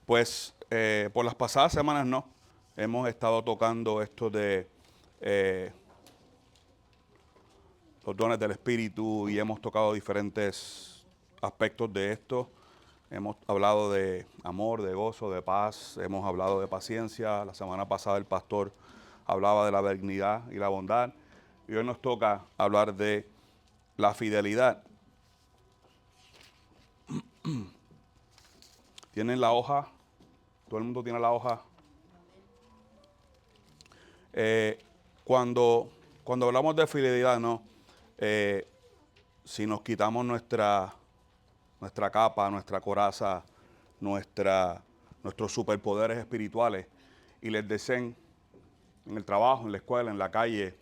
Pues por las pasadas semanas no. Hemos estado tocando esto de los dones del Espíritu y hemos tocado diferentes aspectos de esto. Hemos hablado de amor, de gozo, de paz, hemos hablado de paciencia. La semana pasada el pastor hablaba de la benignidad y la bondad. Y hoy nos toca hablar de la fidelidad. ¿Tienen la hoja? ¿Todo el mundo tiene la hoja? Cuando hablamos de fidelidad, ¿no? Si nos quitamos nuestra capa, nuestra coraza, nuestros superpoderes espirituales y les dicen en el trabajo, en la escuela, en la calle,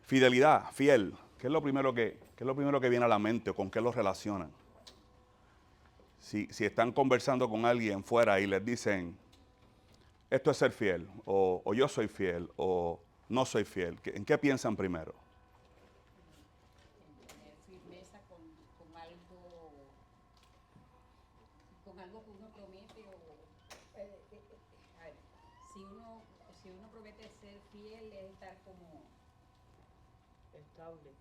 fidelidad, fiel, ¿qué es lo primero que viene a la mente o con qué lo relacionan? Si están conversando con alguien fuera y les dicen, esto es ser fiel, o yo soy fiel, o no soy fiel, ¿en qué piensan primero? Tener firmeza con algo que uno promete a ver, si uno promete ser fiel es estar como estable,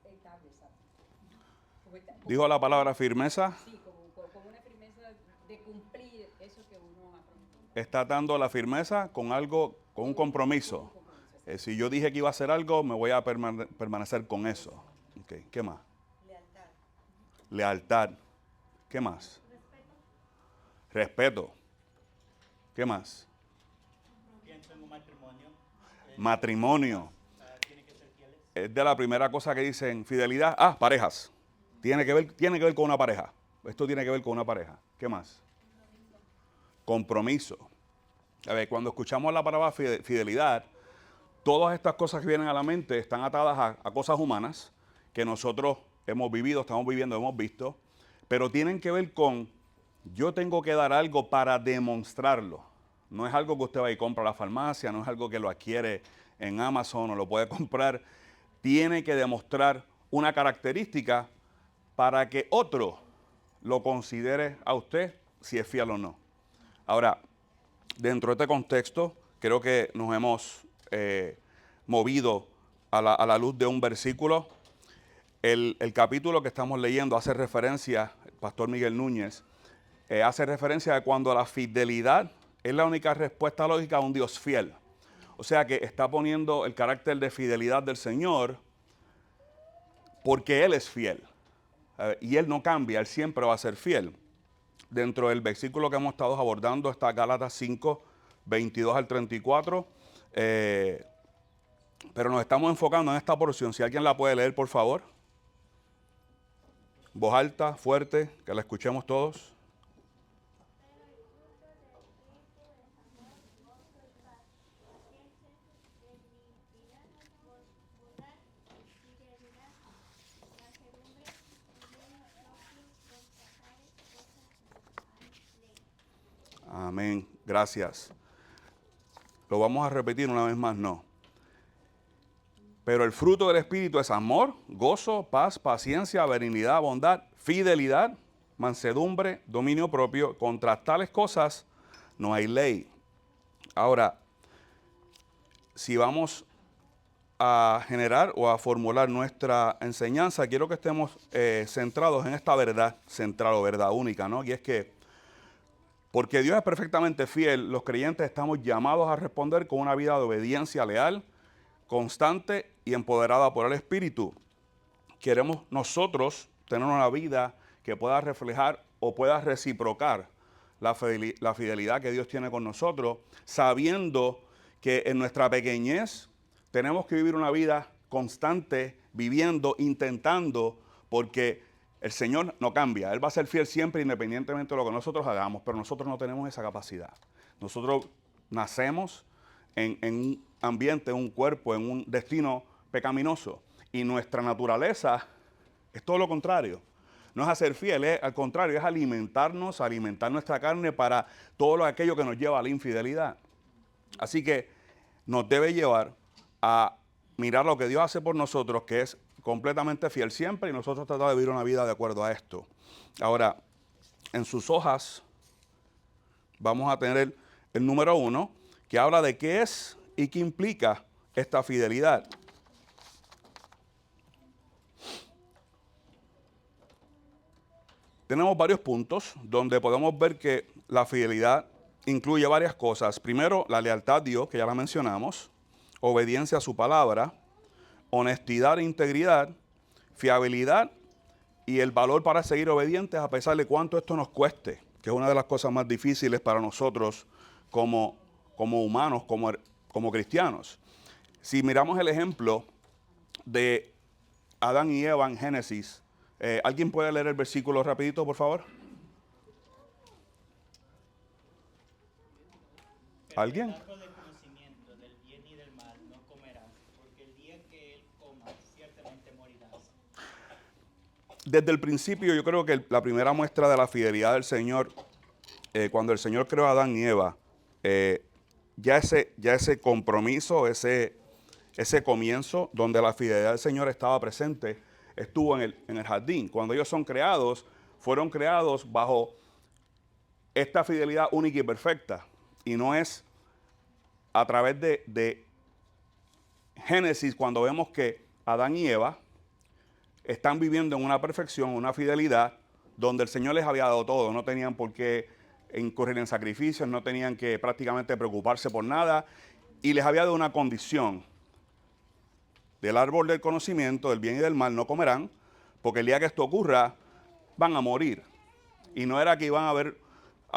exacto. ¿Dijo la palabra firmeza? Sí, como una firmeza de cumplir eso que uno ha prometido. Está dando la firmeza con algo, con un compromiso. Si yo dije que iba a hacer algo, me voy a permanecer con eso. Okay. ¿Qué más? Lealtad. Lealtad. ¿Qué más? Respeto. ¿Qué más? Pienso en un matrimonio. Matrimonio. Tiene que ser fieles. Es de la primera cosa que dicen, fidelidad. Parejas. Tiene que ver con una pareja. Esto tiene que ver con una pareja. ¿Qué más? Compromiso. A ver, cuando escuchamos la palabra fidelidad, todas estas cosas que vienen a la mente están atadas a cosas humanas que nosotros hemos vivido, estamos viviendo, hemos visto, pero tienen que ver con, yo tengo que dar algo para demostrarlo. No es algo que usted va y compra a la farmacia, no es algo que lo adquiere en Amazon o lo puede comprar. Tiene que demostrar una característica para que otro lo considere a usted si es fiel o no. Ahora, dentro de este contexto, creo que nos hemos movido a la luz de un versículo. El capítulo que estamos leyendo hace referencia, el pastor Miguel Núñez, hace referencia a cuando la fidelidad es la única respuesta lógica a un Dios fiel. O sea que está poniendo el carácter de fidelidad del Señor porque Él es fiel. Y Él no cambia, Él siempre va a ser fiel. Dentro del versículo que hemos estado abordando está Gálatas 5, 22 al 34. Pero nos estamos enfocando en esta porción. Si alguien la puede leer, por favor. Voz alta, fuerte, que la escuchemos todos. Amén. Gracias. Lo vamos a repetir una vez más, no. Pero el fruto del Espíritu es amor, gozo, paz, paciencia, benignidad, bondad, fidelidad, mansedumbre, dominio propio. Contra tales cosas no hay ley. Ahora, si vamos a generar o a formular nuestra enseñanza, quiero que estemos centrados en esta verdad central o verdad única, ¿no? Y es que porque Dios es perfectamente fiel, los creyentes estamos llamados a responder con una vida de obediencia leal, constante y empoderada por el Espíritu. Queremos nosotros tener una vida que pueda reflejar o pueda reciprocar la fidelidad que Dios tiene con nosotros, sabiendo que en nuestra pequeñez tenemos que vivir una vida constante, viviendo, intentando, porque el Señor no cambia. Él va a ser fiel siempre independientemente de lo que nosotros hagamos, pero nosotros no tenemos esa capacidad. Nosotros nacemos en un ambiente, en un cuerpo, en un destino pecaminoso. Y nuestra naturaleza es todo lo contrario. No es hacer fiel, es al contrario, es alimentar nuestra carne para todo aquello que nos lleva a la infidelidad. Así que nos debe llevar a mirar lo que Dios hace por nosotros, que es completamente fiel siempre, y nosotros tratamos de vivir una vida de acuerdo a esto. Ahora, en sus hojas vamos a tener el número 1, que habla de qué es y qué implica esta fidelidad. Tenemos varios puntos donde podemos ver que la fidelidad incluye varias cosas. Primero, la lealtad a Dios, que ya la mencionamos, obediencia a su palabra, honestidad e integridad, fiabilidad y el valor para seguir obedientes a pesar de cuánto esto nos cueste, que es una de las cosas más difíciles para nosotros como humanos, como cristianos. Si miramos el ejemplo de Adán y Eva en Génesis, ¿alguien puede leer el versículo rapidito, por favor? ¿Alguien? Del árbol del conocimiento del bien y del mal no comerás, porque el día que él coma, ciertamente morirás. Desde el principio yo creo que la primera muestra de la fidelidad del Señor, cuando el Señor creó a Adán y Eva, ya ese compromiso, ese comienzo donde la fidelidad del Señor estaba presente, estuvo en el jardín. Cuando ellos son creados, fueron creados bajo esta fidelidad única y perfecta. Y no es a través de Génesis cuando vemos que Adán y Eva están viviendo en una perfección, una fidelidad, donde el Señor les había dado todo. No tenían por qué incurrir en sacrificios, no tenían que prácticamente preocuparse por nada. Y les había dado una condición. Del árbol del conocimiento, del bien y del mal no comerán, porque el día que esto ocurra, van a morir. Y no era que iban a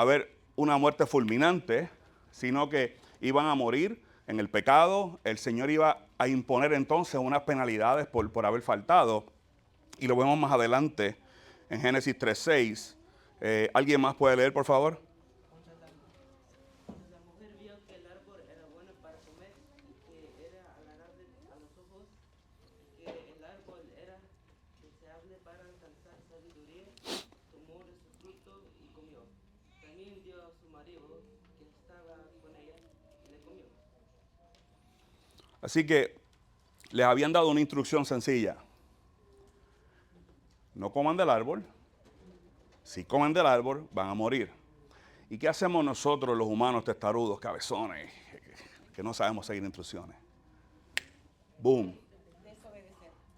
ver una muerte fulminante, sino que iban a morir en el pecado. El Señor iba a imponer entonces unas penalidades por haber faltado. Y lo vemos más adelante en Génesis 3:6. ¿Alguien más puede leer, por favor? La mujer vio que el árbol era bueno para comer y que era agradable a los ojos, y que el árbol era deseable para alcanzar sabiduría, tomó de su fruto y comió. También dio a su marido que estaba con ella y le comió. Así que les habían dado una instrucción sencilla. No coman del árbol. Si comen del árbol, van a morir. ¿Y qué hacemos nosotros los humanos testarudos, cabezones, que no sabemos seguir instrucciones? ¡Boom!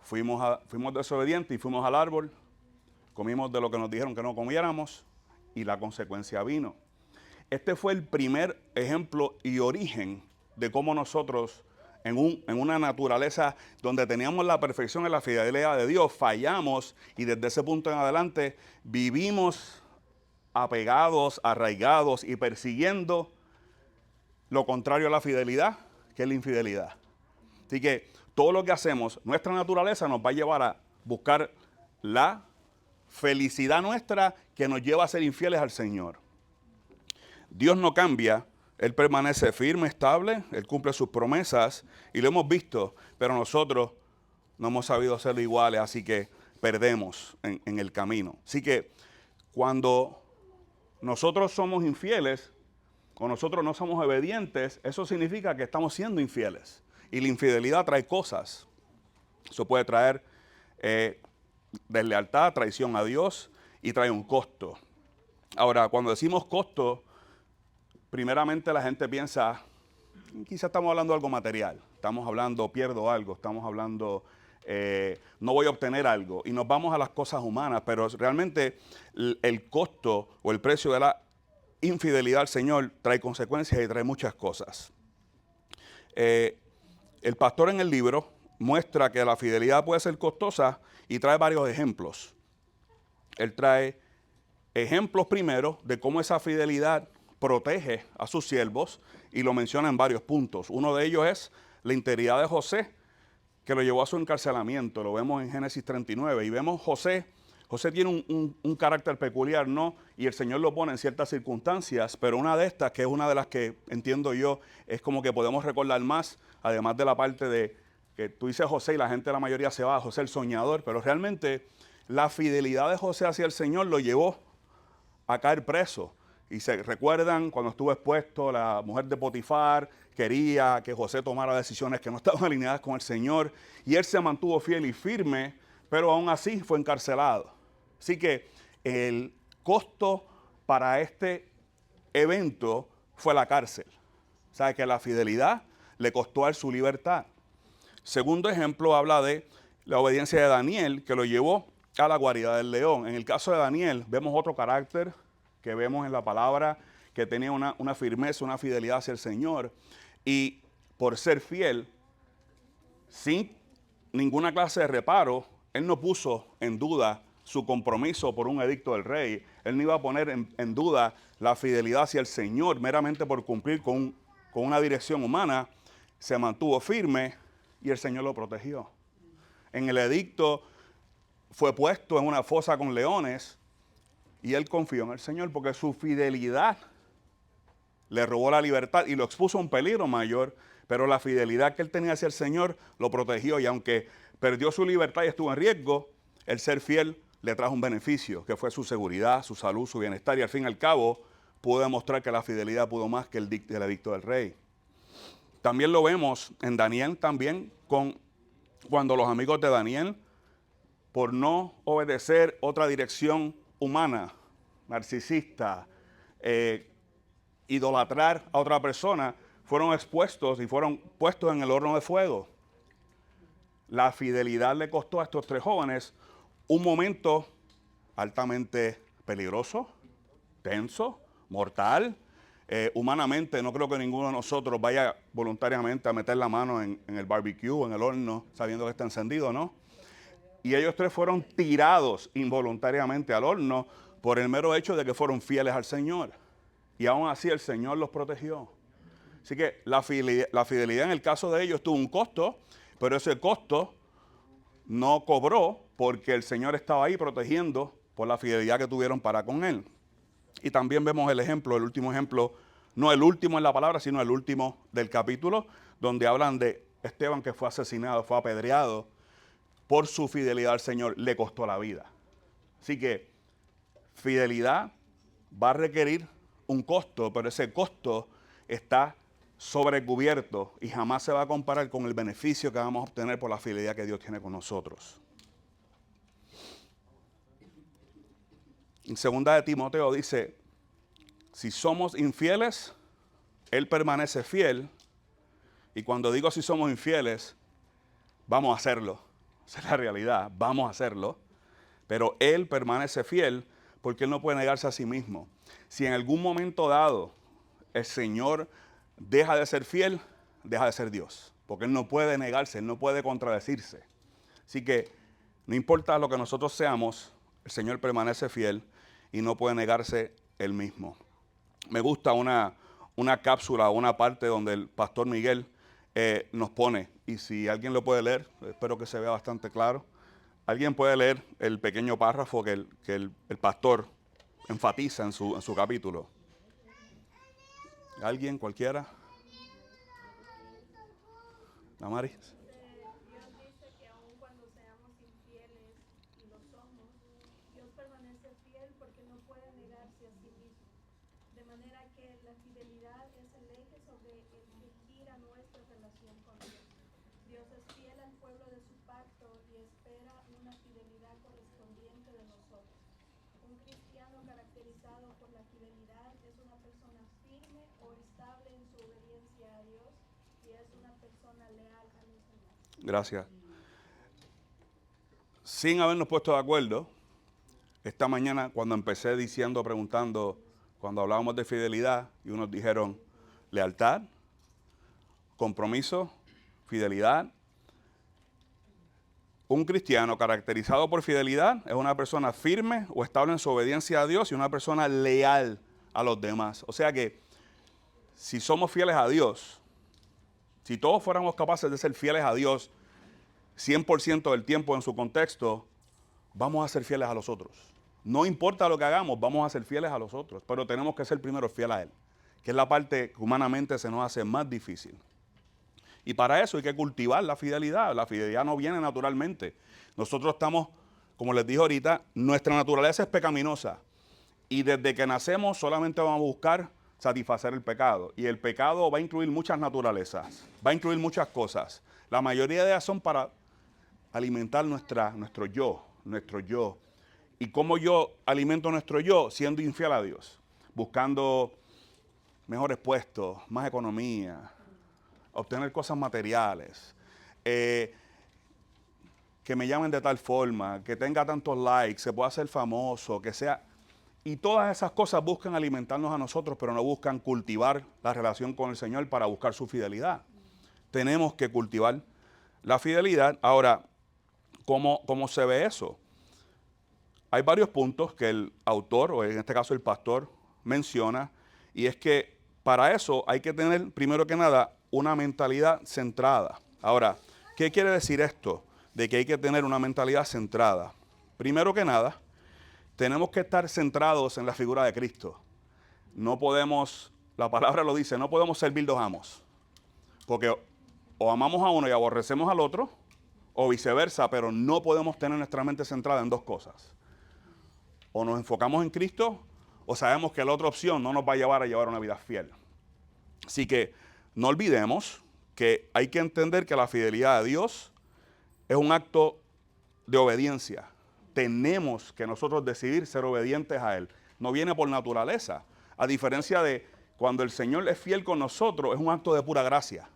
Fuimos desobedientes y fuimos al árbol, comimos de lo que nos dijeron que no comiéramos y la consecuencia vino. Este fue el primer ejemplo y origen de cómo nosotros, en una naturaleza donde teníamos la perfección en la fidelidad de Dios, fallamos y desde ese punto en adelante vivimos apegados, arraigados y persiguiendo lo contrario a la fidelidad, que es la infidelidad. Así que todo lo que hacemos, nuestra naturaleza nos va a llevar a buscar la felicidad nuestra que nos lleva a ser infieles al Señor. Dios no cambia, Él permanece firme, estable, Él cumple sus promesas y lo hemos visto, pero nosotros no hemos sabido hacerlo iguales, así que perdemos en el camino. Así que cuando nosotros somos infieles o nosotros no somos obedientes, eso significa que estamos siendo infieles. Y la infidelidad trae cosas. Eso puede traer deslealtad, traición a Dios y trae un costo. Ahora, cuando decimos costo, primeramente la gente piensa, quizás estamos hablando de algo material, estamos hablando pierdo algo, estamos hablando no voy a obtener algo y nos vamos a las cosas humanas, pero realmente el costo o el precio de la infidelidad al Señor trae consecuencias y trae muchas cosas. El pastor en el libro muestra que la fidelidad puede ser costosa y trae varios ejemplos. Él trae ejemplos primero de cómo esa fidelidad protege a sus siervos y lo menciona en varios puntos. Uno de ellos es la integridad de José, que lo llevó a su encarcelamiento. Lo vemos en Génesis 39 y vemos José tiene un carácter peculiar, ¿no? Y el Señor lo pone en ciertas circunstancias, pero una de estas, que es una de las que entiendo yo, es como que podemos recordar más, además de la parte de que tú dices José y la gente, la mayoría se va a José el soñador, pero realmente la fidelidad de José hacia el Señor lo llevó a caer preso. Y se recuerdan cuando estuvo expuesto, la mujer de Potifar quería que José tomara decisiones que no estaban alineadas con el Señor, y él se mantuvo fiel y firme, pero aún así fue encarcelado. Así que el costo para este evento fue la cárcel. O sea, que la fidelidad le costó a él su libertad. Segundo ejemplo habla de la obediencia de Daniel, que lo llevó a la guarida del león. En el caso de Daniel vemos otro carácter que vemos en la palabra, que tenía una firmeza, una fidelidad hacia el Señor. Y por ser fiel, sin ninguna clase de reparo, él no puso en duda su compromiso por un edicto del rey. Él no iba a poner en duda la fidelidad hacia el Señor meramente por cumplir con una dirección humana. Se mantuvo firme y el Señor lo protegió. En el edicto fue puesto en una fosa con leones y él confió en el Señor porque su fidelidad le robó la libertad y lo expuso a un peligro mayor, pero la fidelidad que él tenía hacia el Señor lo protegió, y aunque perdió su libertad y estuvo en riesgo, el ser fiel le trajo un beneficio, que fue su seguridad, su salud, su bienestar, y al fin y al cabo pudo demostrar que la fidelidad pudo más que el edicto del rey. También lo vemos en Daniel también, cuando los amigos de Daniel, por no obedecer otra dirección humana, narcisista, idolatrar a otra persona, fueron expuestos y fueron puestos en el horno de fuego. La fidelidad le costó a estos tres jóvenes un momento altamente peligroso, tenso, mortal. Humanamente no creo que ninguno de nosotros vaya voluntariamente a meter la mano en el barbecue o en el horno sabiendo que está encendido, ¿no? Y ellos tres fueron tirados involuntariamente al horno por el mero hecho de que fueron fieles al Señor. Y aún así el Señor los protegió. Así que la fidelidad en el caso de ellos tuvo un costo, pero ese costo no cobró porque el Señor estaba ahí protegiendo por la fidelidad que tuvieron para con Él. Y también vemos el ejemplo, el último ejemplo, no el último en la palabra, sino el último del capítulo, donde hablan de Esteban, que fue asesinado, fue apedreado por su fidelidad al Señor, le costó la vida. Así que fidelidad va a requerir un costo, pero ese costo está sobrecubierto y jamás se va a comparar con el beneficio que vamos a obtener por la fidelidad que Dios tiene con nosotros. En 2 de Timoteo dice, si somos infieles, Él permanece fiel. Y cuando digo si somos infieles, vamos a hacerlo. Esa es la realidad, vamos a hacerlo. Pero Él permanece fiel porque Él no puede negarse a sí mismo. Si en algún momento dado el Señor deja de ser fiel, deja de ser Dios. Porque Él no puede negarse, Él no puede contradecirse. Así que no importa lo que nosotros seamos, el Señor permanece fiel y no puede negarse Él mismo. Me gusta una cápsula, una parte donde el pastor Miguel nos pone, y si alguien lo puede leer, espero que se vea bastante claro. Alguien puede leer el pequeño párrafo que el pastor enfatiza en su capítulo. ¿Alguien, cualquiera? ¿Damaris? Dios dice que aun cuando seamos infieles, y lo somos, Dios permanece fiel porque no puede negarse a sí mismo. De manera que la fidelidad es el eje sobre el que gira nuestra relación con Dios. Dios es fiel al pueblo de su pacto y espera una fidelidad correspondiente de nosotros. Un cristiano caracterizado por la fidelidad es una persona firme o estable en su obediencia a Dios y es una persona leal a los demás. Gracias. Sin habernos puesto de acuerdo, esta mañana cuando empecé preguntando, cuando hablábamos de fidelidad, y unos dijeron lealtad, compromiso, fidelidad. Un cristiano caracterizado por fidelidad es una persona firme o estable en su obediencia a Dios y una persona leal a los demás. O sea que si somos fieles a Dios, si todos fuéramos capaces de ser fieles a Dios 100% del tiempo en su contexto, vamos a ser fieles a los otros. No importa lo que hagamos, vamos a ser fieles a los otros, pero tenemos que ser primero fieles a Él, que es la parte que humanamente se nos hace más difícil. Y para eso hay que cultivar la fidelidad. La fidelidad no viene naturalmente. Nosotros estamos, como les dije ahorita, nuestra naturaleza es pecaminosa. Y desde que nacemos solamente vamos a buscar satisfacer el pecado. Y el pecado va a incluir muchas naturalezas, va a incluir muchas cosas. La mayoría de ellas son para alimentar nuestro yo. ¿Y cómo yo alimento nuestro yo? Siendo infiel a Dios, buscando mejores puestos, más economía, obtener cosas materiales, que me llamen de tal forma, que tenga tantos likes, se pueda hacer famoso, que sea... Y todas esas cosas buscan alimentarnos a nosotros, pero no buscan cultivar la relación con el Señor para buscar su fidelidad. Tenemos que cultivar la fidelidad. Ahora, ¿cómo se ve eso? Hay varios puntos que el autor, o en este caso el pastor, menciona, y es que para eso hay que tener, primero que nada, una mentalidad centrada. Ahora, ¿qué quiere decir esto? De que hay que tener una mentalidad centrada. Primero que nada, tenemos que estar centrados en la figura de Cristo. No podemos, la palabra lo dice, no podemos servir dos amos. Porque o amamos a uno y aborrecemos al otro, o viceversa, pero no podemos tener nuestra mente centrada en dos cosas. O nos enfocamos en Cristo, o sabemos que la otra opción no nos va a llevar una vida fiel. Así que no olvidemos que hay que entender que la fidelidad a Dios es un acto de obediencia. Tenemos que nosotros decidir ser obedientes a Él. No viene por naturaleza. A diferencia de cuando el Señor es fiel con nosotros, es un acto de pura gracia.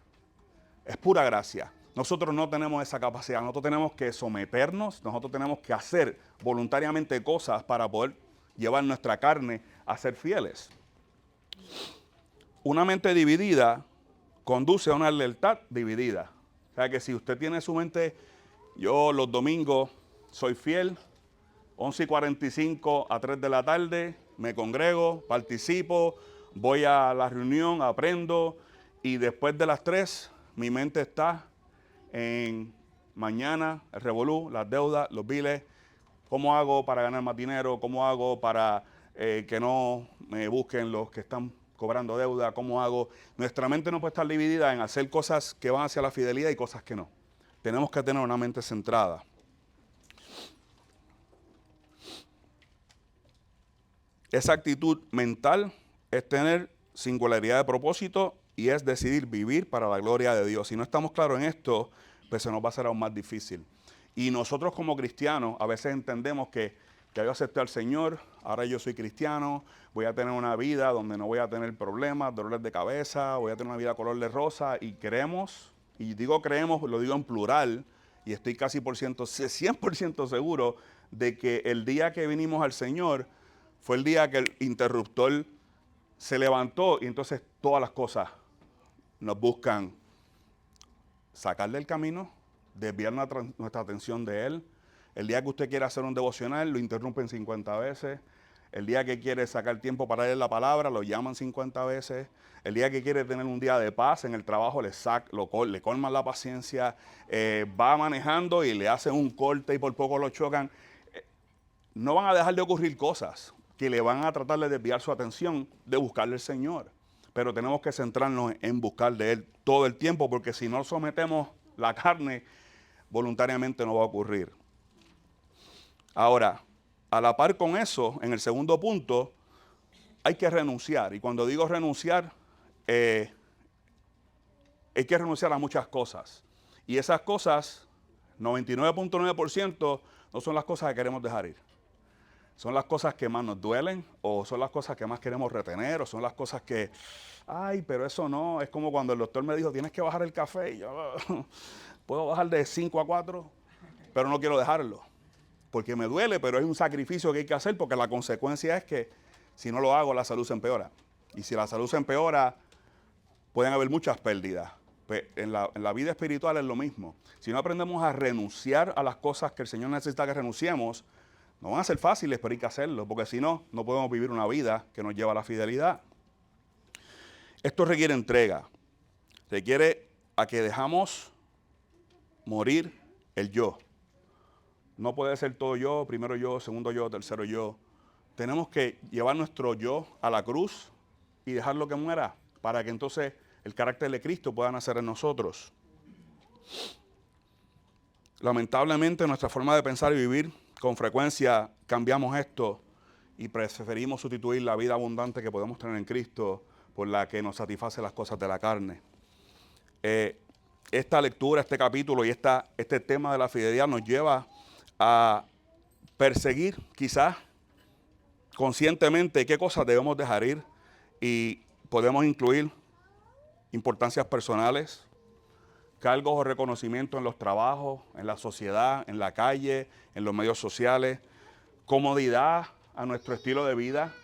Es pura gracia. Nosotros no tenemos esa capacidad. Nosotros tenemos que someternos, nosotros tenemos que hacer voluntariamente cosas para poder llevar nuestra carne a ser fieles. Una mente dividida conduce a una lealtad dividida. O sea que si usted tiene su mente, yo los domingos soy fiel, 11:45 a 3 de la tarde, me congrego, participo, voy a la reunión, aprendo, y después de las 3, mi mente está en mañana, el revolú, las deudas, los biles, cómo hago para ganar más dinero, cómo hago para que no me busquen los que están cobrando deuda, cómo hago. Nuestra mente no puede estar dividida en hacer cosas que van hacia la fidelidad y cosas que no. Tenemos que tener una mente centrada. Esa actitud mental es tener singularidad de propósito y es decidir vivir para la gloria de Dios. Si no estamos claros en esto, pues se nos va a hacer aún más difícil. Y nosotros como cristianos a veces entendemos que yo acepté al Señor, ahora yo soy cristiano, voy a tener una vida donde no voy a tener problemas, dolores de cabeza, voy a tener una vida color de rosa, y creemos, y digo creemos, lo digo en plural, y estoy casi 100% seguro de que el día que vinimos al Señor fue el día que el interruptor se levantó y entonces todas las cosas nos buscan sacar del camino, desviar nuestra atención de Él. El día que usted quiere hacer un devocional, lo interrumpen 50 veces. El día que quiere sacar tiempo para leer la palabra, lo llaman 50 veces. El día que quiere tener un día de paz en el trabajo, le colman la paciencia. Va manejando y le hacen un corte y por poco lo chocan. No van a dejar de ocurrir cosas que le van a tratar de desviar su atención de buscarle al Señor. Pero tenemos que centrarnos en buscar de Él todo el tiempo, porque si no sometemos la carne, voluntariamente no va a ocurrir. Ahora, a la par con eso, en el segundo punto, hay que renunciar. Y cuando digo renunciar, hay que renunciar a muchas cosas. Y esas cosas, 99.9%, no son las cosas que queremos dejar ir. Son las cosas que más nos duelen, o son las cosas que más queremos retener, o son las cosas que, ay, pero eso no. Es como cuando el doctor me dijo, tienes que bajar el café. Y yo, puedo bajar de 5 a 4, pero no quiero dejarlo. Porque me duele, pero es un sacrificio que hay que hacer, porque la consecuencia es que si no lo hago, la salud se empeora. Y si la salud se empeora, pueden haber muchas pérdidas. En la vida espiritual es lo mismo. Si no aprendemos a renunciar a las cosas que el Señor necesita que renunciemos, no van a ser fáciles, pero hay que hacerlo, porque si no, no podemos vivir una vida que nos lleva a la fidelidad. Esto requiere entrega. Requiere a que dejamos morir el yo. No puede ser todo yo, primero yo, segundo yo, tercero yo. Tenemos que llevar nuestro yo a la cruz y dejarlo que muera, para que entonces el carácter de Cristo pueda nacer en nosotros. Lamentablemente, nuestra forma de pensar y vivir, con frecuencia cambiamos esto y preferimos sustituir la vida abundante que podemos tener en Cristo por la que nos satisface las cosas de la carne. Esta lectura, este capítulo y este tema de la fidelidad nos lleva a perseguir quizás conscientemente qué cosas debemos dejar ir y podemos incluir importancias personales, cargos o reconocimiento en los trabajos, en la sociedad, en la calle, en los medios sociales, comodidad a nuestro estilo de vida,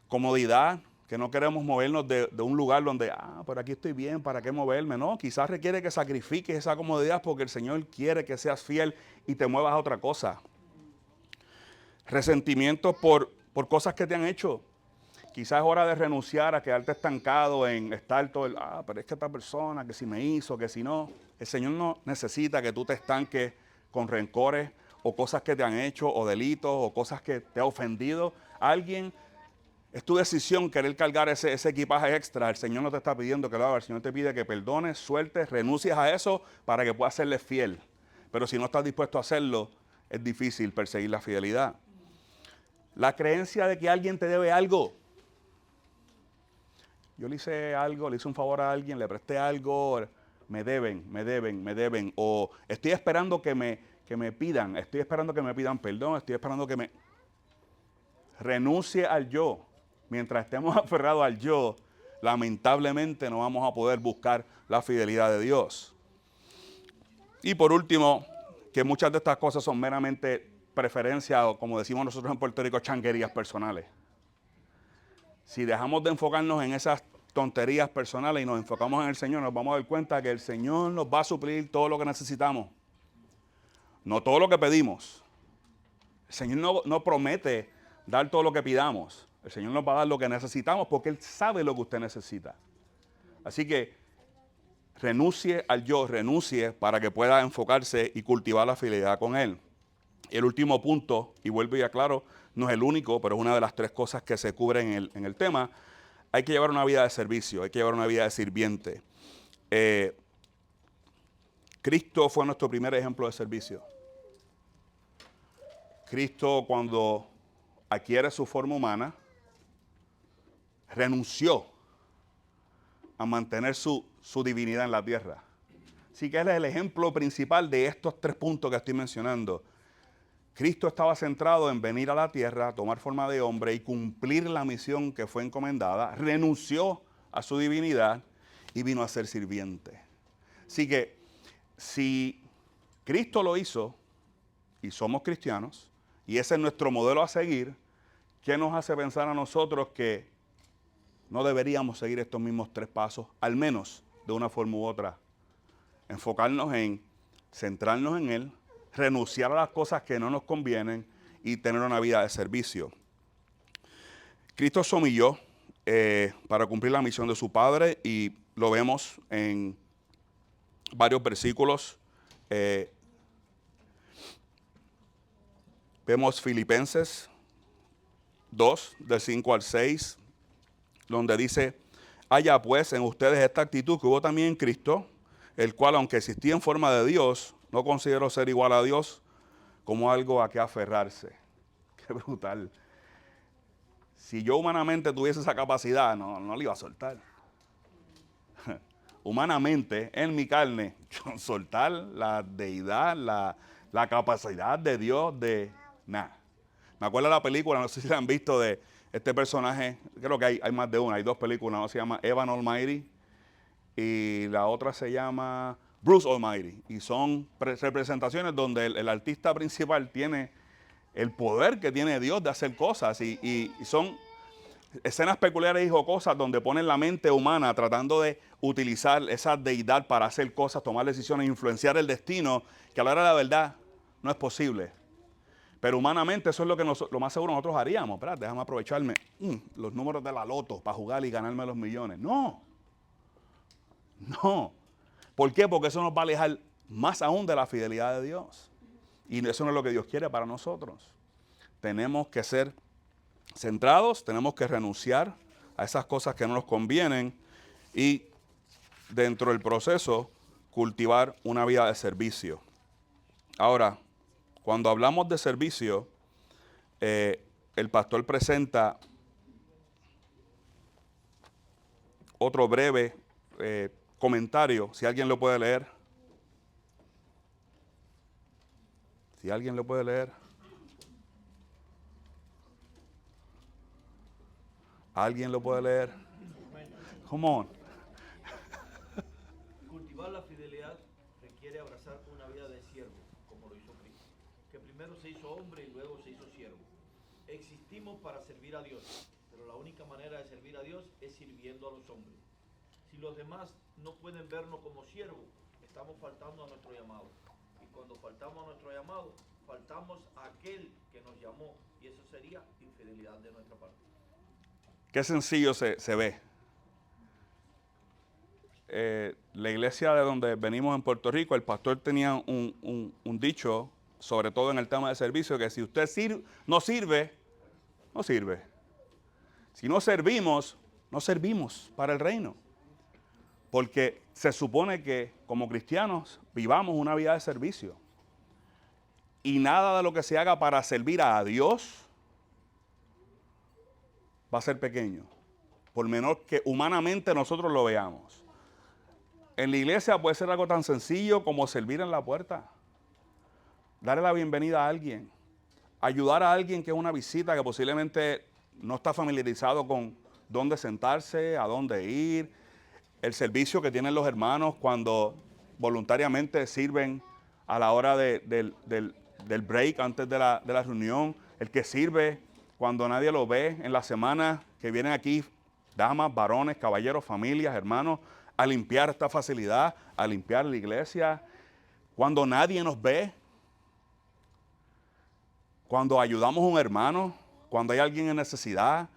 comodidad, que no queremos movernos de un lugar donde, por aquí estoy bien, ¿para qué moverme? No, quizás requiere que sacrifiques esa comodidad porque el Señor quiere que seas fiel y te muevas a otra cosa. Resentimientos por cosas que te han hecho. Quizás es hora de renunciar a quedarte estancado en estar todo el, pero es que esta persona, que si me hizo, que si no. El Señor no necesita que tú te estanques con rencores o cosas que te han hecho o delitos o cosas que te ha ofendido. Alguien, es tu decisión querer cargar ese equipaje extra. El Señor no te está pidiendo que lo hagas. El Señor te pide que perdones, sueltes, renuncies a eso para que puedas serle fiel. Pero si no estás dispuesto a hacerlo, es difícil perseguir la fidelidad. La creencia de que alguien te debe algo. Yo le hice algo, le hice un favor a alguien, le presté algo, me deben. O estoy esperando que me pidan, estoy esperando que me pidan perdón, estoy esperando que me... Renuncie al yo. Mientras estemos aferrados al yo, lamentablemente no vamos a poder buscar la fidelidad de Dios. Y por último, que muchas de estas cosas son meramente preferencias o, como decimos nosotros en Puerto Rico, changuerías personales. Si dejamos de enfocarnos en esas tonterías personales y nos enfocamos en el Señor, nos vamos a dar cuenta que el Señor nos va a suplir todo lo que necesitamos. No todo lo que pedimos. El Señor no promete dar todo lo que pidamos. El Señor nos va a dar lo que necesitamos porque Él sabe lo que usted necesita. Así que renuncie al yo, renuncie para que pueda enfocarse y cultivar la fidelidad con Él. El último punto, y vuelvo y aclaro, no es el único, pero es una de las tres cosas que se cubren en el tema. Hay que llevar una vida de servicio, hay que llevar una vida de sirviente. Cristo fue nuestro primer ejemplo de servicio. Cristo, cuando adquiere su forma humana, renunció a mantener su divinidad en la tierra. Así que Él es el ejemplo principal de estos tres puntos que estoy mencionando. Cristo estaba centrado en venir a la tierra, tomar forma de hombre y cumplir la misión que fue encomendada. Renunció a su divinidad y vino a ser sirviente. Así que si Cristo lo hizo y somos cristianos y ese es nuestro modelo a seguir, ¿qué nos hace pensar a nosotros que no deberíamos seguir estos mismos tres pasos, al menos de una forma u otra? Enfocarnos en, centrarnos en Él, renunciar a las cosas que no nos convienen y tener una vida de servicio. Cristo se humilló para cumplir la misión de su Padre y lo vemos en varios versículos. Vemos Filipenses 2, del 5 al 6, donde dice: haya pues en ustedes esta actitud que hubo también en Cristo, el cual, aunque existía en forma de Dios, no consideró ser igual a Dios como algo a que aferrarse. Qué brutal. Si yo humanamente tuviese esa capacidad, no la iba a soltar. Humanamente, en mi carne, soltar la deidad, la capacidad de Dios de nada. Me acuerdo de la película, no sé si la han visto, de este personaje, creo que hay más de una, hay dos películas, una se llama Evan Almighty y la otra se llama Bruce Almighty. Y son representaciones donde el artista principal tiene el poder que tiene Dios de hacer cosas y son escenas peculiares y jocosas donde ponen la mente humana tratando de utilizar esa deidad para hacer cosas, tomar decisiones, influenciar el destino, que a la hora de la verdad no es posible. Pero humanamente eso es lo que lo más seguro nosotros haríamos. Espérate, déjame aprovecharme los números de la loto para jugar y ganarme los millones. No. ¿Por qué? Porque eso nos va a alejar más aún de la fidelidad de Dios. Y eso no es lo que Dios quiere para nosotros. Tenemos que ser centrados, tenemos que renunciar a esas cosas que no nos convienen y dentro del proceso cultivar una vida de servicio. Ahora, cuando hablamos de servicio, el pastor presenta otro breve comentario, si alguien lo puede leer. Si alguien lo puede leer. ¿Alguien lo puede leer? Come on. Cultivar la fidelidad requiere abrazar una vida de siervo, como lo hizo Cristo, que primero se hizo hombre y luego se hizo siervo. Existimos para servir a Dios, pero la única manera de servir a Dios es sirviendo a los hombres. Si los demás no pueden vernos como siervos, estamos faltando a nuestro llamado. Y cuando faltamos a nuestro llamado, faltamos a aquel que nos llamó, y eso sería infidelidad de nuestra parte. Qué sencillo se ve. La iglesia de donde venimos en Puerto Rico, el pastor tenía un dicho, sobre todo en el tema de servicio, que si usted no sirve, no sirve. Si no servimos, no servimos para el reino. Porque se supone que como cristianos vivamos una vida de servicio. Y nada de lo que se haga para servir a Dios va a ser pequeño, por menor que humanamente nosotros lo veamos. En la iglesia puede ser algo tan sencillo como servir en la puerta, darle la bienvenida a alguien, ayudar a alguien que es una visita que posiblemente no está familiarizado con dónde sentarse, a dónde ir, el servicio que tienen los hermanos cuando voluntariamente sirven a la hora del break antes de la reunión, el que sirve cuando nadie lo ve en la semana, que vienen aquí damas, varones, caballeros, familias, hermanos, a limpiar esta facilidad, a limpiar la iglesia, cuando nadie nos ve, cuando ayudamos a un hermano, cuando hay alguien en necesidad.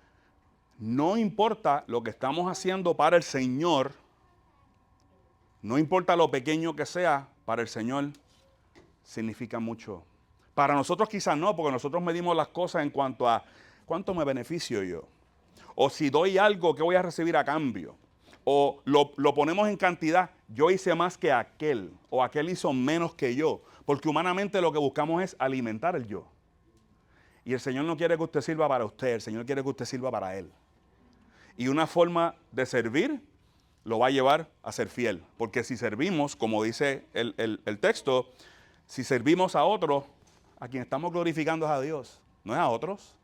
No importa lo que estamos haciendo para el Señor, no importa lo pequeño que sea, para el Señor significa mucho. Para nosotros quizás no, porque nosotros medimos las cosas en cuanto a cuánto me beneficio yo. O si doy algo, ¿qué voy a recibir a cambio? O lo ponemos en cantidad, yo hice más que aquel, o aquel hizo menos que yo. Porque humanamente lo que buscamos es alimentar el yo. Y el Señor no quiere que usted sirva para usted, el Señor quiere que usted sirva para Él. Y una forma de servir lo va a llevar a ser fiel. Porque si servimos, como dice el texto, si servimos a otros, a quien estamos glorificando es a Dios, no es a otros.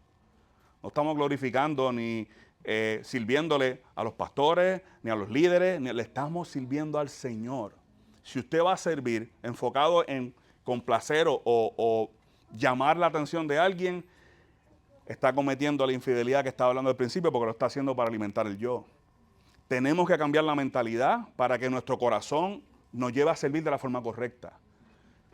No estamos glorificando ni sirviéndole a los pastores, ni a los líderes, ni le estamos sirviendo al Señor. Si usted va a servir enfocado en complacer o llamar la atención de alguien, está cometiendo la infidelidad que estaba hablando al principio, porque lo está haciendo para alimentar el yo. Tenemos que cambiar la mentalidad para que nuestro corazón nos lleve a servir de la forma correcta.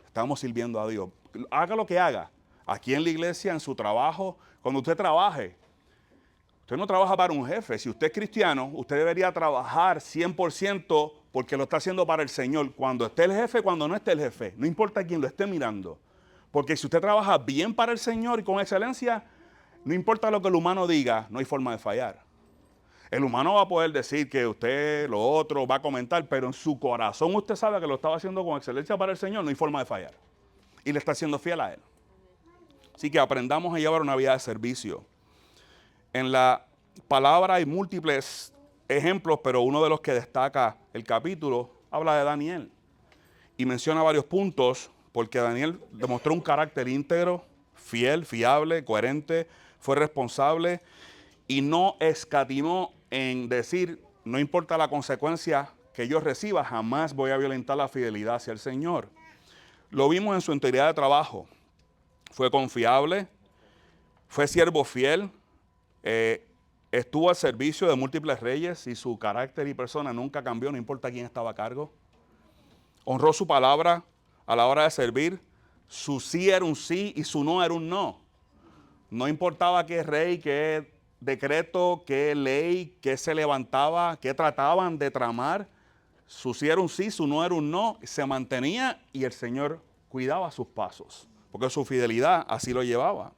Estamos sirviendo a Dios. Haga lo que haga, aquí en la iglesia, en su trabajo, cuando usted trabaje. Usted no trabaja para un jefe. Si usted es cristiano, usted debería trabajar 100% porque lo está haciendo para el Señor. Cuando esté el jefe, cuando no esté el jefe. No importa quién lo esté mirando. Porque si usted trabaja bien para el Señor y con excelencia, no importa lo que el humano diga, no hay forma de fallar. El humano va a poder decir que usted, lo otro, va a comentar, pero en su corazón usted sabe que lo estaba haciendo con excelencia para el Señor, no hay forma de fallar. Y le está siendo fiel a Él. Así que aprendamos a llevar una vida de servicio. En la palabra hay múltiples ejemplos, pero uno de los que destaca el capítulo habla de Daniel. Y menciona varios puntos, porque Daniel demostró un carácter íntegro, fiel, fiable, coherente, fue responsable y no escatimó en decir, no importa la consecuencia que yo reciba, jamás voy a violentar la fidelidad hacia el Señor. Lo vimos en su integridad de trabajo. Fue confiable, fue siervo fiel, estuvo al servicio de múltiples reyes y su carácter y persona nunca cambió, no importa quién estaba a cargo. Honró su palabra a la hora de servir. Su sí era un sí y su no era un no. No importaba qué rey, qué decreto, qué ley, qué se levantaba, qué trataban de tramar. Su sí era un sí, su no era un no. Se mantenía y el Señor cuidaba sus pasos, porque su fidelidad así lo llevaba.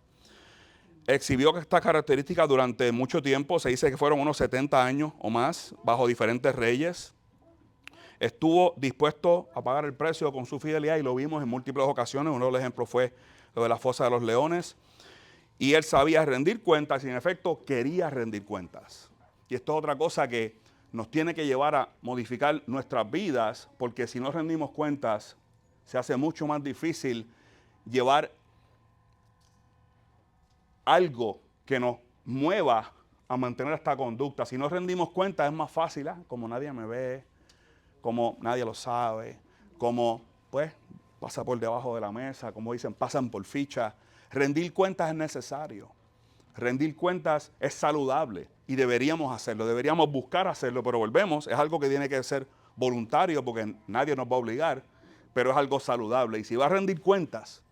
Exhibió estas características durante mucho tiempo, se dice que fueron unos 70 años o más, bajo diferentes reyes. Estuvo dispuesto a pagar el precio con su fidelidad y lo vimos en múltiples ocasiones. Uno de los ejemplos fue lo de la fosa de los leones. Y él sabía rendir cuentas y en efecto quería rendir cuentas. Y esto es otra cosa que nos tiene que llevar a modificar nuestras vidas, porque si no rendimos cuentas, se hace mucho más difícil llevar algo que nos mueva a mantener esta conducta. Si no rendimos cuenta es más fácil, como nadie me ve, como nadie lo sabe, como pues pasa por debajo de la mesa, como dicen, pasan por ficha. Rendir cuentas es necesario. Rendir cuentas es saludable y deberíamos hacerlo, deberíamos buscar hacerlo, pero volvemos, es algo que tiene que ser voluntario porque nadie nos va a obligar, pero es algo saludable. Y si va a rendir cuentas,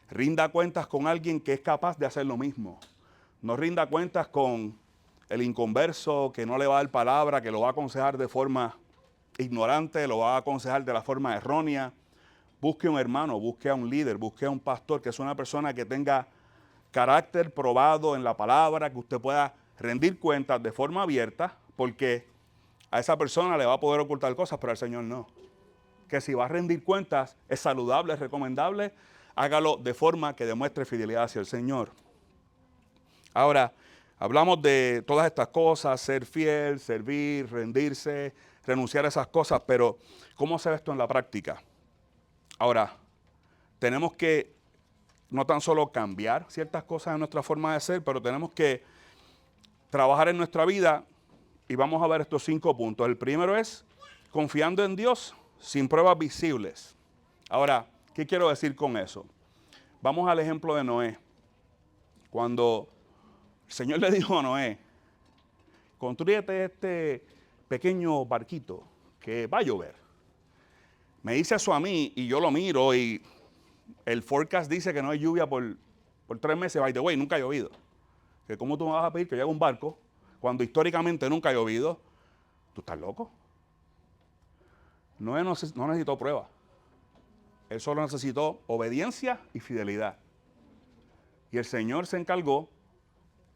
rinda cuentas con alguien que es capaz de hacer lo mismo. No rinda cuentas con el inconverso que no le va a dar palabra, que lo va a aconsejar de forma ignorante, lo va a aconsejar de la forma errónea. Busque un hermano, busque a un líder, busque a un pastor, que es una persona que tenga carácter probado en la palabra, que usted pueda rendir cuentas de forma abierta, porque a esa persona le va a poder ocultar cosas, pero al Señor no. Que si va a rendir cuentas, es saludable, es recomendable, hágalo de forma que demuestre fidelidad hacia el Señor. Ahora, hablamos de todas estas cosas, ser fiel, servir, rendirse, renunciar a esas cosas, pero ¿cómo se ve esto en la práctica? Ahora, tenemos que no tan solo cambiar ciertas cosas en nuestra forma de ser, pero tenemos que trabajar en nuestra vida y vamos a ver estos 5 puntos. El primero es confiando en Dios sin pruebas visibles. Ahora, ¿qué quiero decir con eso? Vamos al ejemplo de Noé. Cuando el Señor le dijo a Noé, construyete este pequeño barquito que va a llover. Me dice eso a mí y yo lo miro y el forecast dice que no hay lluvia por 3 meses. By the way, nunca ha llovido. Que ¿cómo tú me vas a pedir que yo haga un barco cuando históricamente nunca ha llovido? ¿Tú estás loco? No necesitó prueba. Él solo necesitó obediencia y fidelidad. Y el Señor se encargó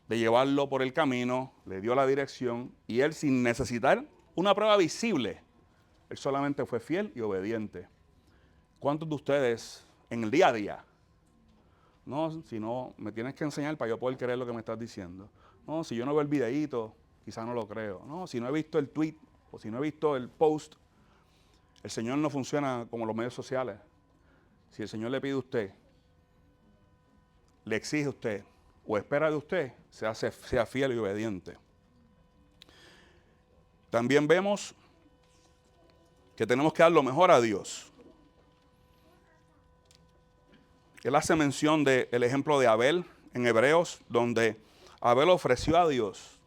de llevarlo por el camino, le dio la dirección y él, sin necesitar una prueba visible, él solamente fue fiel y obediente. ¿Cuántos de ustedes en el día a día? No, si no, me tienes que enseñar para yo poder creer lo que me estás diciendo. No, si yo no veo el videíto, quizás no lo creo. No, si no he visto el tweet o si no he visto el post, el Señor no funciona como los medios sociales. Si el Señor le pide a usted, le exige a usted o espera de usted, sea fiel y obediente. También vemos que tenemos que dar lo mejor a Dios. Él hace mención del ejemplo de Abel en Hebreos, donde Abel ofreció a Dios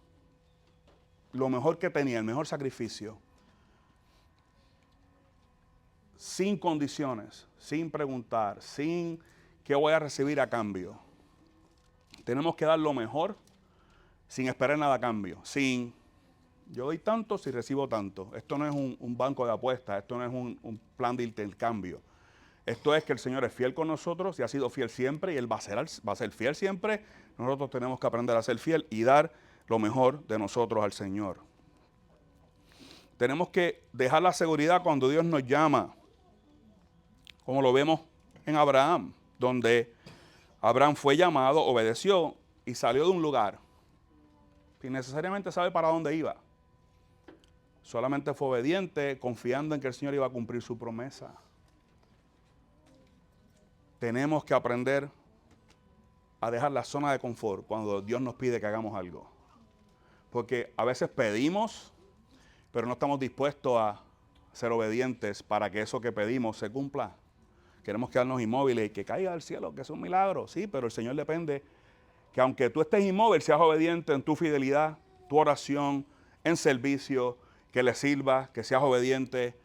lo mejor que tenía, el mejor sacrificio, sin condiciones, sin preguntar, sin qué voy a recibir a cambio. Tenemos que dar lo mejor sin esperar nada a cambio, sin yo doy tanto si recibo tanto. Esto no es un banco de apuestas, esto no es un plan de intercambio. Esto es que el Señor es fiel con nosotros y ha sido fiel siempre y Él va a ser fiel siempre. Nosotros tenemos que aprender a ser fiel y dar lo mejor de nosotros al Señor. Tenemos que dejar la seguridad cuando Dios nos llama, como lo vemos en Abraham, donde Abraham fue llamado, obedeció y salió de un lugar sin necesariamente saber para dónde iba. Solamente fue obediente, confiando en que el Señor iba a cumplir su promesa. Tenemos que aprender a dejar la zona de confort cuando Dios nos pide que hagamos algo. Porque a veces pedimos, pero no estamos dispuestos a ser obedientes para que eso que pedimos se cumpla. Queremos quedarnos inmóviles y que caiga del cielo, que es un milagro. Sí, pero el Señor depende que aunque tú estés inmóvil, seas obediente en tu fidelidad, tu oración, en servicio, que le sirvas, que seas obediente.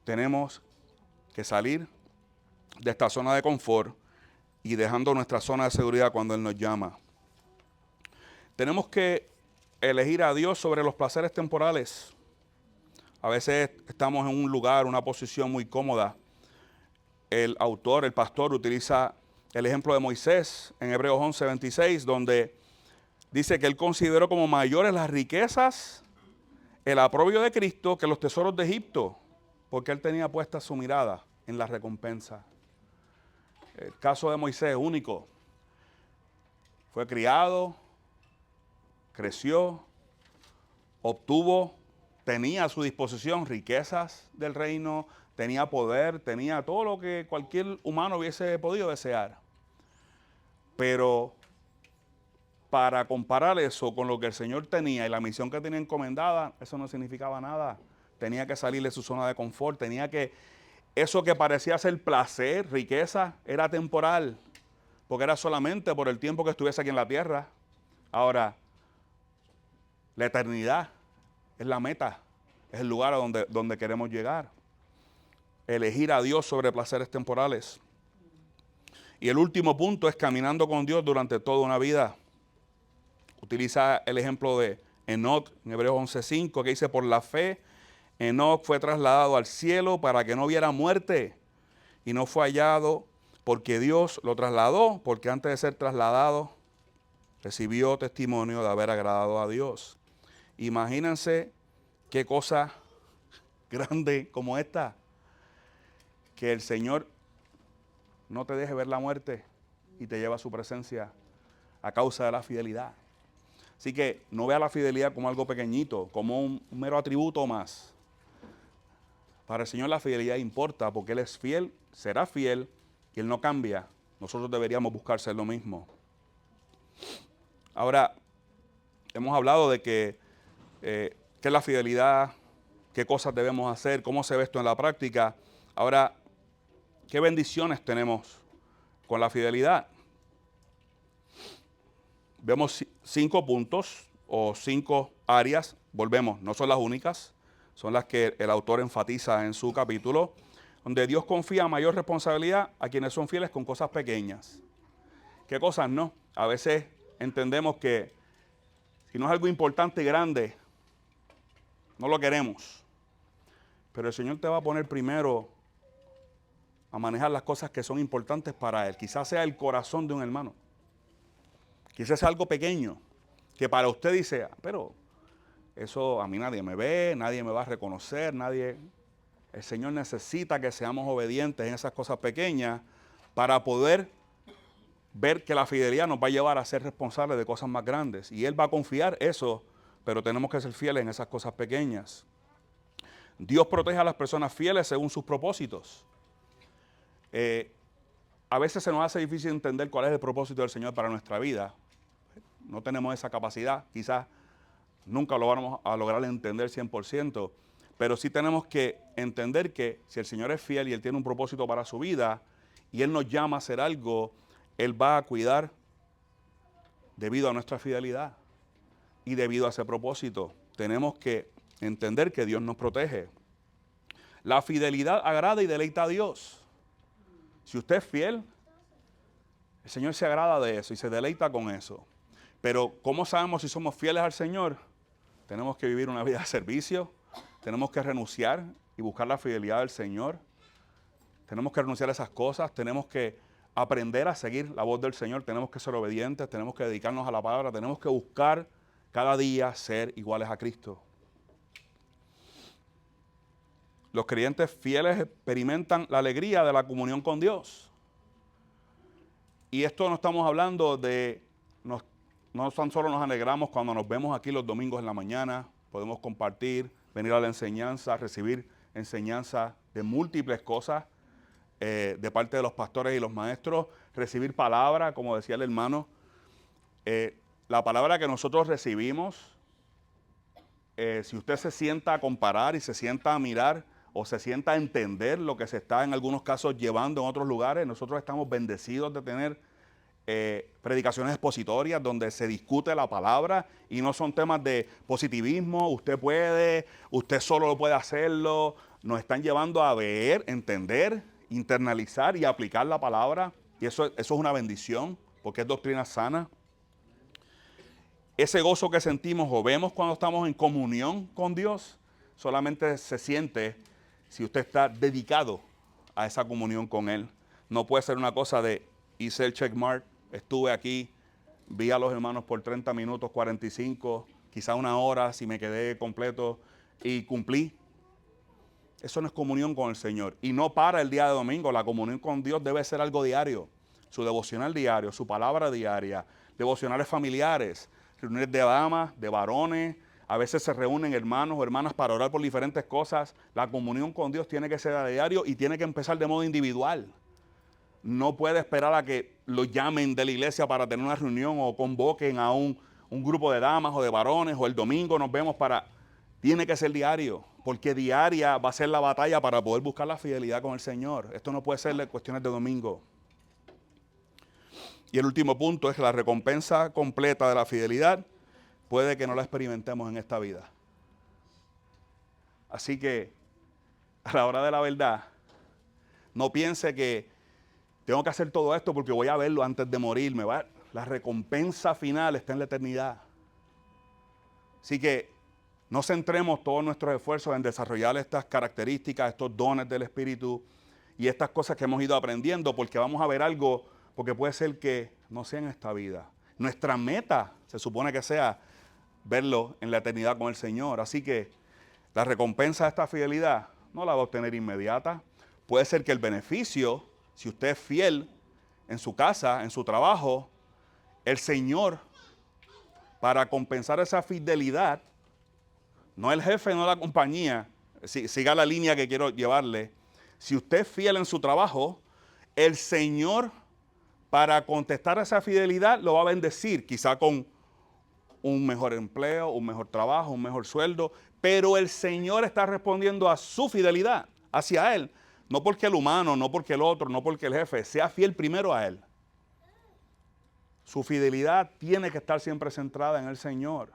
Tenemos que salir de esta zona de confort y dejando nuestra zona de seguridad cuando Él nos llama. Tenemos que elegir a Dios sobre los placeres temporales. A veces estamos en un lugar, una posición muy cómoda. El autor, el pastor, utiliza el ejemplo de Moisés en Hebreos 11:26, donde dice que él consideró como mayores las riquezas, el aprobio de Cristo, que los tesoros de Egipto, porque él tenía puesta su mirada en la recompensa. El caso de Moisés es único. Fue criado, creció, obtuvo, tenía a su disposición riquezas del reino, tenía poder, tenía todo lo que cualquier humano hubiese podido desear. Pero para comparar eso con lo que el Señor tenía y la misión que tenía encomendada, eso no significaba nada. Tenía que salir de su zona de confort, eso que parecía ser placer, riqueza, era temporal, porque era solamente por el tiempo que estuviese aquí en la tierra. Ahora, la eternidad es la meta, es el lugar a donde queremos llegar. Elegir a Dios sobre placeres temporales. Y el último punto es caminando con Dios durante toda una vida. Utiliza el ejemplo de Enoc en Hebreos 11:5, que dice: por la fe, Enoc fue trasladado al cielo para que no viera muerte, y no fue hallado porque Dios lo trasladó, porque antes de ser trasladado recibió testimonio de haber agradado a Dios. Imagínense qué cosa grande como esta, que el Señor no te deje ver la muerte y te lleva a su presencia a causa de la fidelidad. Así que no vea la fidelidad como algo pequeñito, como un mero atributo más. Para el Señor la fidelidad importa, porque Él es fiel, será fiel y Él no cambia. Nosotros deberíamos buscar ser lo mismo. Ahora, hemos hablado de qué es la fidelidad, qué cosas debemos hacer, cómo se ve esto en la práctica. Ahora, ¿qué bendiciones tenemos con la fidelidad? Vemos 5 puntos o 5 áreas. Volvemos, no son las únicas, son las que el autor enfatiza en su capítulo, donde Dios confía mayor responsabilidad a quienes son fieles con cosas pequeñas. ¿Qué cosas no? A veces entendemos que si no es algo importante y grande, no lo queremos. Pero el Señor te va a poner primero a manejar las cosas que son importantes para Él. Quizás sea el corazón de un hermano. Quizás sea algo pequeño, que para usted dice: pero eso a mí nadie me ve, nadie me va a reconocer, nadie. El Señor necesita que seamos obedientes en esas cosas pequeñas para poder ver que la fidelidad nos va a llevar a ser responsables de cosas más grandes. Y Él va a confiar eso, pero tenemos que ser fieles en esas cosas pequeñas. Dios protege a las personas fieles según sus propósitos. A veces se nos hace difícil entender cuál es el propósito del Señor para nuestra vida. No tenemos esa capacidad, quizás nunca lo vamos a lograr entender 100%, pero sí tenemos que entender que si el Señor es fiel y Él tiene un propósito para su vida y Él nos llama a hacer algo, Él va a cuidar debido a nuestra fidelidad y debido a ese propósito. Tenemos que entender que Dios nos protege. La fidelidad agrada y deleita a Dios. Si usted es fiel, el Señor se agrada de eso y se deleita con eso. Pero ¿cómo sabemos si somos fieles al Señor? Tenemos que vivir una vida de servicio, tenemos que renunciar y buscar la fidelidad del Señor. Tenemos que renunciar a esas cosas, tenemos que aprender a seguir la voz del Señor, tenemos que ser obedientes, tenemos que dedicarnos a la palabra, tenemos que buscar cada día ser iguales a Cristo. Los creyentes fieles experimentan la alegría de la comunión con Dios. Y esto no estamos hablando de, no tan solo nos alegramos cuando nos vemos aquí los domingos en la mañana, podemos compartir, venir a la enseñanza, recibir enseñanza de múltiples cosas de parte de los pastores y los maestros, recibir palabra, como decía el hermano. La palabra que nosotros recibimos, si usted se sienta a comparar y se sienta a mirar o se sienta a entender lo que se está en algunos casos llevando en otros lugares, nosotros estamos bendecidos de tener predicaciones expositorias donde se discute la palabra y no son temas de positivismo, usted puede, usted solo lo puede hacerlo. Nos están llevando a ver, entender, internalizar y aplicar la palabra, y eso es una bendición porque es doctrina sana. Ese gozo que sentimos o vemos cuando estamos en comunión con Dios solamente se siente si usted está dedicado a esa comunión con Él. No puede ser una cosa de hice el checkmark, estuve aquí, vi a los hermanos por 30 minutos, 45, quizá una hora si me quedé completo y cumplí. Eso no es comunión con el Señor. Y no para el día de domingo. La comunión con Dios debe ser algo diario. Su devocional diario, su palabra diaria, devocionales familiares, reuniones de damas, de varones. A veces se reúnen hermanos o hermanas para orar por diferentes cosas. La comunión con Dios tiene que ser a diario y tiene que empezar de modo individual. no puede esperar a que lo llamen de la iglesia para tener una reunión o convoquen a un grupo de damas o de varones o el domingo nos vemos para... Tiene que ser diario, porque diaria va a ser la batalla para poder buscar la fidelidad con el Señor. Esto no puede ser de cuestiones de domingo. Y el último punto es que la recompensa completa de la fidelidad puede que no la experimentemos en esta vida. Así que, a la hora de la verdad, no piense que tengo que hacer todo esto porque voy a verlo antes de morir. La recompensa final está en la eternidad. Así que no centremos todos nuestros esfuerzos en desarrollar estas características, estos dones del Espíritu y estas cosas que hemos ido aprendiendo, porque vamos a ver algo, porque puede ser que no sea en esta vida. Nuestra meta se supone que sea verlo en la eternidad con el Señor. Así que la recompensa de esta fidelidad no la va a obtener inmediata. Puede ser que el beneficio, si usted es fiel en su casa, en su trabajo, el Señor, para compensar esa fidelidad, no el jefe, no la compañía, siga la línea que quiero llevarle. Si usted es fiel en su trabajo, el Señor, para contestar esa fidelidad, lo va a bendecir, quizá con un mejor empleo, un mejor trabajo, un mejor sueldo, pero el Señor está respondiendo a su fidelidad hacia Él, no porque el humano, no porque el otro, no porque el jefe, sea fiel primero a Él. Su fidelidad tiene que estar siempre centrada en el Señor.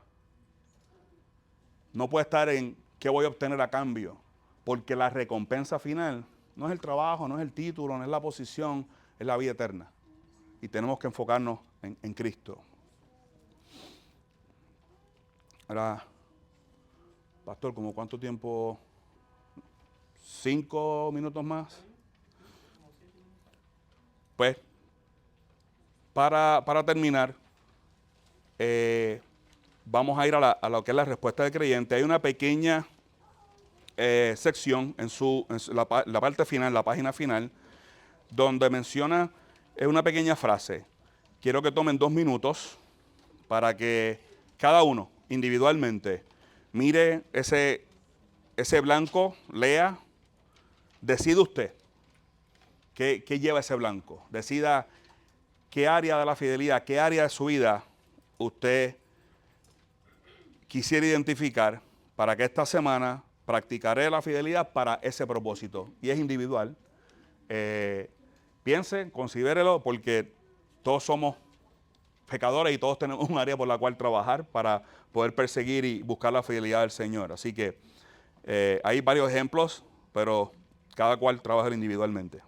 No puede estar en qué voy a obtener a cambio, porque la recompensa final no es el trabajo, no es el título, no es la posición, es la vida eterna. Y tenemos que enfocarnos en Cristo. Ahora, pastor, ¿como cuánto tiempo? 5 minutos más. Pues, para terminar, vamos a ir a lo que es la respuesta del creyente. Hay una pequeña sección en la parte final, la página final, donde menciona una pequeña frase. Quiero que tomen 2 minutos para que cada uno individualmente mire ese blanco, lea, decida usted qué lleva ese blanco. Decida qué área de la fidelidad, qué área de su vida usted quisiera identificar para que esta semana practicaré la fidelidad para ese propósito. Y es individual. Piense, considérelo, porque todos somos pecadores y todos tenemos un área por la cual trabajar para poder perseguir y buscar la fidelidad del Señor. Así que hay varios ejemplos, pero cada cual trabaja individualmente.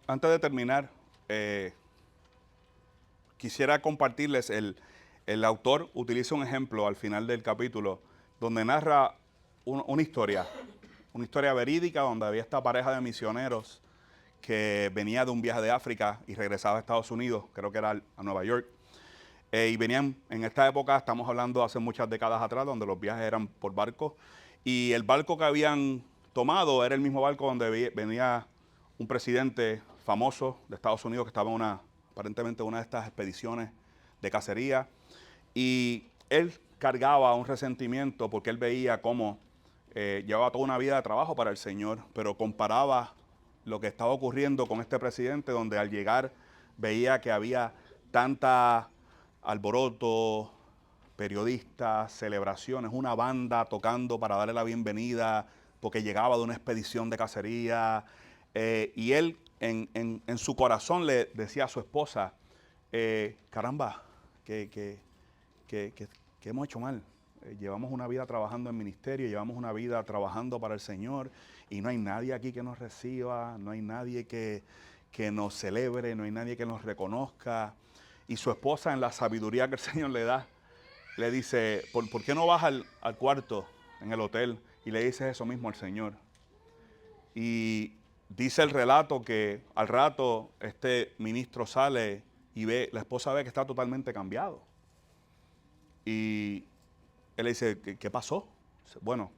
Antes de terminar, quisiera compartirles, el autor utiliza un ejemplo al final del capítulo donde narra una historia verídica donde había esta pareja de misioneros que venía de un viaje de África y regresaba a Estados Unidos, creo que era a Nueva York, y venían en esta época, estamos hablando hace muchas décadas atrás, donde los viajes eran por barco, y el barco que habían tomado era el mismo barco donde venía un presidente famoso de Estados Unidos que estaba en aparentemente una de estas expediciones de cacería, y él cargaba un resentimiento porque él veía cómo llevaba toda una vida de trabajo para el Señor, pero comparaba lo que estaba ocurriendo con este presidente, donde al llegar veía que había tanta alboroto, periodistas, celebraciones, una banda tocando para darle la bienvenida porque llegaba de una expedición de cacería. Y él en su corazón le decía a su esposa, caramba, que hemos hecho mal. Llevamos una vida trabajando en ministerio, llevamos una vida trabajando para el Señor y no hay nadie aquí que nos reciba, no hay nadie que nos celebre, no hay nadie que nos reconozca. Y su esposa, en la sabiduría que el Señor le da, le dice, ¿por qué no vas al cuarto en el hotel y le dices eso mismo al Señor? Y dice el relato que al rato este ministro sale y la esposa ve que está totalmente cambiado. Y él le dice, ¿qué pasó? Bueno,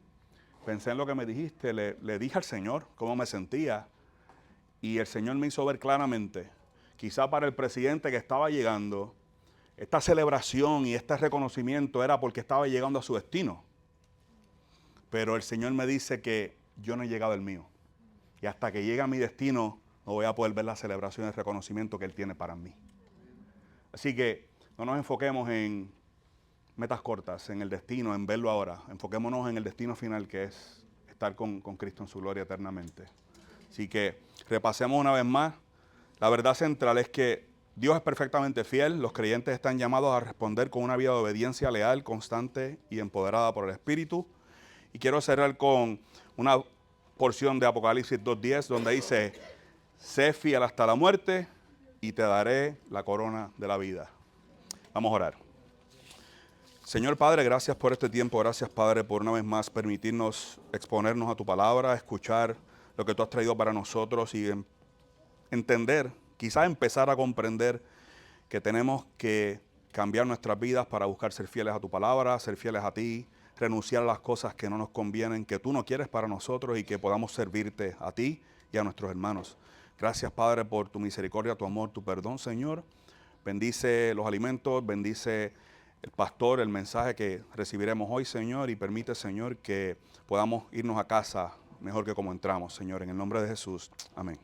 pensé en lo que me dijiste, le dije al Señor cómo me sentía y el Señor me hizo ver claramente, quizá para el presidente que estaba llegando, esta celebración y este reconocimiento era porque estaba llegando a su destino. Pero el Señor me dice que yo no he llegado al mío. Y hasta que llegue a mi destino, no voy a poder ver la celebración y el reconocimiento que Él tiene para mí. Así que no nos enfoquemos en metas cortas, en el destino, en verlo ahora. Enfoquémonos en el destino final, que es estar con Cristo en su gloria eternamente. Así que repasemos una vez más. La verdad central es que Dios es perfectamente fiel. Los creyentes están llamados a responder con una vida de obediencia leal, constante y empoderada por el Espíritu. Y quiero cerrar con una porción de Apocalipsis 2:10, donde dice, sé fiel hasta la muerte y te daré la corona de la vida. Vamos a orar. Señor Padre, gracias por este tiempo. Gracias, Padre, por una vez más permitirnos exponernos a tu palabra, escuchar lo que tú has traído para nosotros y entender, quizás empezar a comprender que tenemos que cambiar nuestras vidas para buscar ser fieles a tu palabra, ser fieles a ti, renunciar a las cosas que no nos convienen, que tú no quieres para nosotros y que podamos servirte a ti y a nuestros hermanos. Gracias, Padre, por tu misericordia, tu amor, tu perdón, Señor. Bendice los alimentos, bendice el pastor, el mensaje que recibiremos hoy, Señor, y permite, Señor, que podamos irnos a casa mejor que como entramos, Señor, en el nombre de Jesús. Amén.